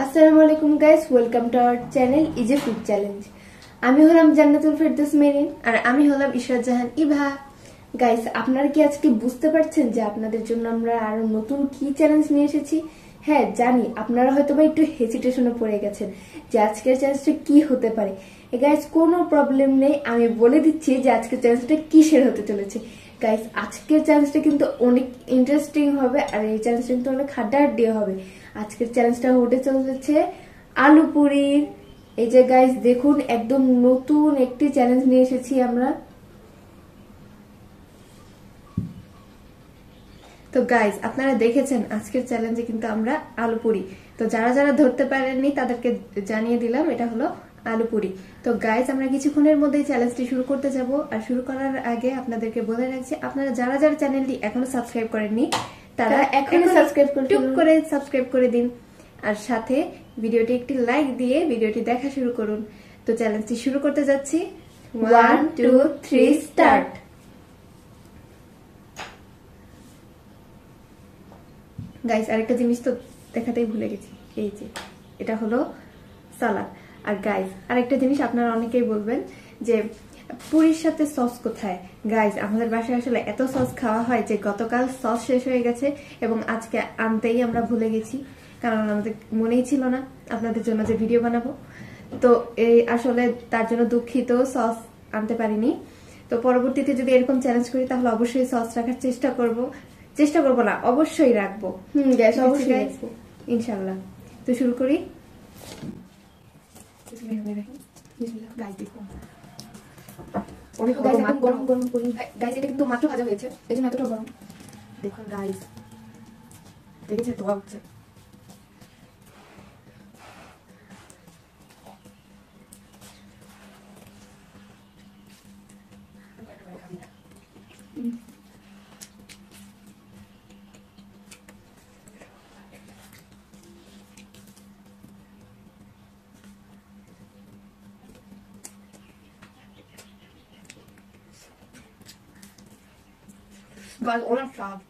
আসসালামু আলাইকুম guys, welcome to our channel easy food challenge. আমি হলাম জান্নাতুল ফেরদৌস মেরিন আর আমি হলাম ইশরাত জাহান ইভা। গাইস, আপনারা কি আজকে বুঝতে পারছেন যে আপনাদের জন্য আমরা আরো নতুন কি চ্যালেঞ্জ নিয়ে এসেছি? হ্যাঁ জানি, আপনারা হয়তো বা একটু হেজিটেশনে পড়ে গেছেন যে আজকের চ্যালেঞ্জটা কি হতে পারে। গাইস, কোনো প্রবলেম নেই, আমি বলে দিচ্ছি যে আজকের চ্যালেঞ্জটা কিসের হতে চলেছে। গাইস, আজকের চ্যালেঞ্জটা কিন্তু অনেক ইন্টারেস্টিং হবে আর এই চ্যালেঞ্জটা কিন্তু অনেক হাড্ডাহাড্ডি হবে। আজকের চ্যালেঞ্জটা হতে চলেছে আলু পুরির। এই যে গাইস দেখুন, একদম নতুন একটি চ্যালেঞ্জ নিয়ে এসেছি আমরা। তো গাইস, আপনারা দেখেছেন আজকের চ্যালেঞ্জে কিন্তু আমরা আলু পুরি। তো যারা যারা ধরতে পারেননি তাদেরকে জানিয়ে দিলাম এটা হলো আলু পুরি। তো গাইস, আমরা কিছুক্ষণের মধ্যেই চ্যালেঞ্জটি শুরু করতে যাব। আর শুরু করার আগে আপনাদেরকে বলে রাখছি, আপনারা যারা যারা চ্যানেলটি এখনো সাবস্ক্রাইব করেননি তারা এখনো সাবস্ক্রাইব করে দিন। আর সাথে ভিডিওটি একটি লাইক দিয়ে ভিডিওটি দেখা শুরু করুন। তো চ্যালেঞ্জটি শুরু করতে যাচ্ছি। 1 2 3 স্টার্ট। গাইস, আরেকটা জিনিস তো দেখাতেই ভুলে গেছি, এই যে এটা হলো সালাদ। আর গাইস, আরেকটা জিনিস আপনারা অনেকেই বলবেন যে পুরির সাথে সস কোথায়। গাইস, আমাদের বাসায় আসলে এত সস খাওয়া হয় যে গতকাল সস শেষ হয়ে গেছে এবং আজকে আনতেই আমরা ভুলে গেছি, কারণ আমাদের মনেই ছিল না আপনাদের জন্য যে ভিডিও বানাবো। তো এই আসলে তার জন্য দুঃখিত, সস আনতে পারিনি। তো পরবর্তীতে যদি এরকম চ্যালেঞ্জ করি তাহলে অবশ্যই সস রাখার চেষ্টা করবো না, অবশ্যই রাখবো। গ্যাস অবশ্যই রাখবো ইনশাল্লাহ। তো শুরু করি। গরম গরম করি গাইস, এটা কিন্তু মাত্র ভাজা হয়েছে, এই জন্য এতটা গরম। দেখুন গাইস, দেখেছে ধোয়া হচ্ছে। Guys, orange sauce.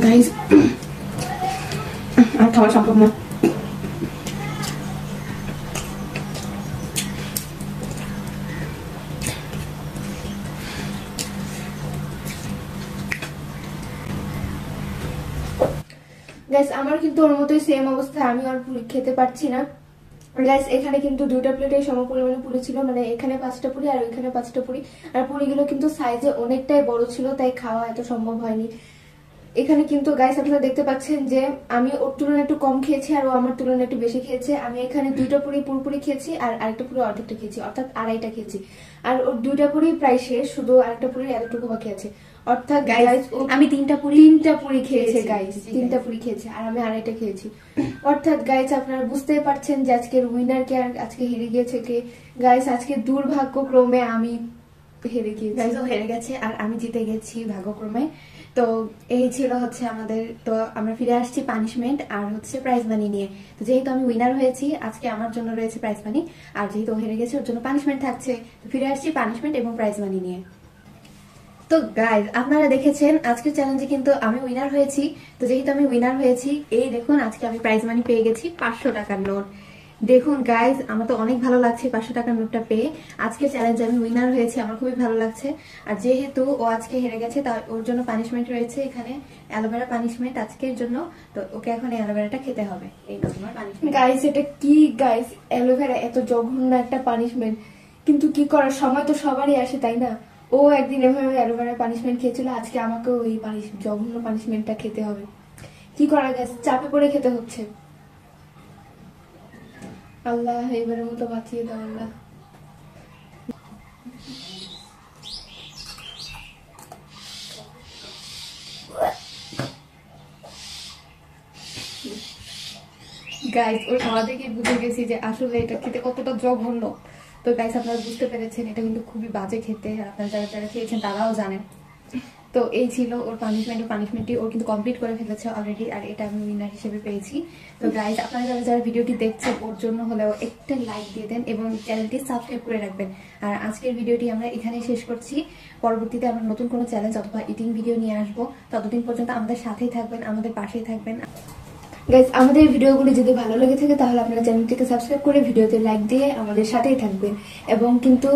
Guys, আর খাওয়া সম্ভব না। গাইস আমার কিন্তু ওর মতোই সেম অবস্থা, আমি আর পুরি খেতে পারছি না। গাইস এখানে কিন্তু দুইটা প্লেটে সম পরিমাণে পুরি ছিল, মানে এখানে 5টা পুরি আর ওইখানে 5টা পুরি, আর পুরিগুলো কিন্তু সাইজে অনেকটাই বড় ছিল, তাই খাওয়া এত সম্ভব হয়নি। এখানে কিন্তু গাইস আপনারা দেখতে পাচ্ছেন যে আমি ওর তুলনায় একটু কম খেয়েছি আর ও আমার তুলনায় একটু বেশি খেয়েছে। আমি এখানে 2টা পুরি পুরোপুরি খেয়েছি আর আরেকটা পুরি অর্ধেকটা খেয়েছি, অর্থাৎ 2.5টা খেয়েছি। আর ওর 2টা পুরি প্রায় শেষ, শুধু আরেকটা পুরি এতটুকু বাকি আছে। অর্থাৎ গাইস আমি 3টা পুরি খেয়েছে গাইস, 3টা পুরি খেয়েছে আর আমি 2.5টা খেয়েছি। অর্থাৎ গাইস আপনারা বুঝতেই পারছেন যে আজকের উইনার কে আর আজকে হেরে গিয়েছে কে। গাইস আজকে দুর্ভাগ্যক্রমে আমি হেরে গিয়েছি, গাইস ও হেরে গেছে আর আমি জিতে গেছি ভাগ্যক্রমে। তো এই ছিল হচ্ছে আমাদের, তো আমরা ফিরে আসছি পানিশমেন্ট আর হচ্ছে প্রাইজ মানি নিয়ে। তো যেহেতু আমি উইনার হয়েছি, আজকে আমার জন্য রয়েছে প্রাইজ মানি, আর যেহেতু ও হেরে গেছে ওর জন্য পানিশমেন্ট থাকছে। তো ফিরে আসছি পানিশমেন্ট এবং প্রাইজ মানি নিয়ে। তো গাইজ, আপনারা দেখেছেন আজকের চ্যালেঞ্জে কিন্তু আমি উইনার হয়েছি। তো যেহেতু আমি উইনার হয়েছি, এই দেখুন আজকে আমি প্রাইজ মানি পেয়ে গেছি 500 টাকার নোট। দেখুন গাইজ, আমার তো অনেক ভালো লাগছে 500 টাকার নোটটা পেয়ে। আজকে চ্যালেঞ্জে আমি উইনার হয়েছি, আমার খুবই ভালো লাগছে। আর যেহেতু ও আজকে হেরে গেছে, তাই ওর জন্য পানিশমেন্ট রয়েছে এখানে, অ্যালোভেরা পানিশমেন্ট আজকের জন্য। তো ওকে এখন অ্যালোভেরাটা খেতে হবে। এই নর্মাল পানিশমেন্ট। গাইজ, এটা কি গাইজ, অ্যালোভেরা এত জঘন্য একটা পানিশমেন্ট, কিন্তু কি করার, সময় তো সবারই আসে তাই না? ও একদিন এভাবে অ্যালোভেরা পানিশমেন্ট খেয়েছিল, আজকে আমাকেও এই জঘন্য পানিশমেন্টটা খেতে হবে। কি করা গেছে, চাপে পড়ে খেতে হচ্ছে। আল্লাহ, এবারের মতো বাঁচিয়ে দাও আল্লাহ। গাইস, ওর খাওয়া দেখে বুঝে গেছি যে আসলে এটা খেতে কতটা জঘন্য। তো গাইস, আপনারা বুঝতে পেরেছেন এটা কিন্তু খুবই বাজে খেতে, আর আপনারা যারা যারা খেয়েছেন তারাও জানেন। তো এই ছিল ওর পানিশমেন্টটি ও কিন্তু কমপ্লিট করে ফেলেছে অলরেডি, আর এটা আমি উইনার হিসেবে পেয়েছি। তো গাইস, আপনারা যারা যারা ভিডিওটি দেখছেন ওর জন্য হলেও একটা লাইক দিয়ে দেন এবং চ্যানেলটি সাবস্ক্রাইব করে রাখবেন। আর আজকের ভিডিওটি আমরা এখানেই শেষ করছি। পরবর্তীতে আমরা নতুন কোনো চ্যালেঞ্জ অথবা ইটিং ভিডিও নিয়ে আসবো। ততদিন পর্যন্ত আমাদের সাথেই থাকবেন, আমাদের পাশেই থাকবেন। গাইস, আমাদের ভিডিওগুলো যদি ভালো লেগে থাকে তাহলে আপনারা চ্যানেলটিকে সাবস্ক্রাইব করে ভিডিওতে লাইক দিয়ে আমাদের সাথেই থাকবেন, এবং কিন্তু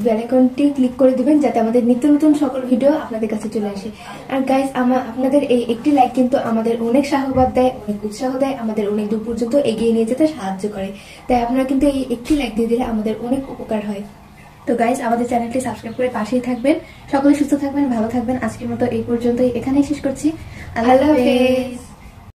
বেল আইকনটি ক্লিক করে দিবেন যাতে আমাদের নিত্য নতুন সকল ভিডিও আপনাদের কাছে চলে আসে। আর গাইস, আপনাদের এই একটি লাইক কিন্তু আমাদের অনেক সাহবাদ দেয়, অনেক উৎসাহ দেয়, আমাদের অনেক দূর পর্যন্ত এগিয়ে নিয়ে যেতে সাহায্য করে। তাই আপনারা কিন্তু এই একটি লাইক দিয়ে দিলে আমাদের অনেক উপকার হয়। তো গাইস, আমাদের চ্যানেলটি সাবস্ক্রাইব করে পাশেই থাকবেন। সকলে সুস্থ থাকবেন, ভালো থাকবেন। আজকের মতো এই পর্যন্তই, এখানেই শেষ করছি। আল্লাহ হাফেজ।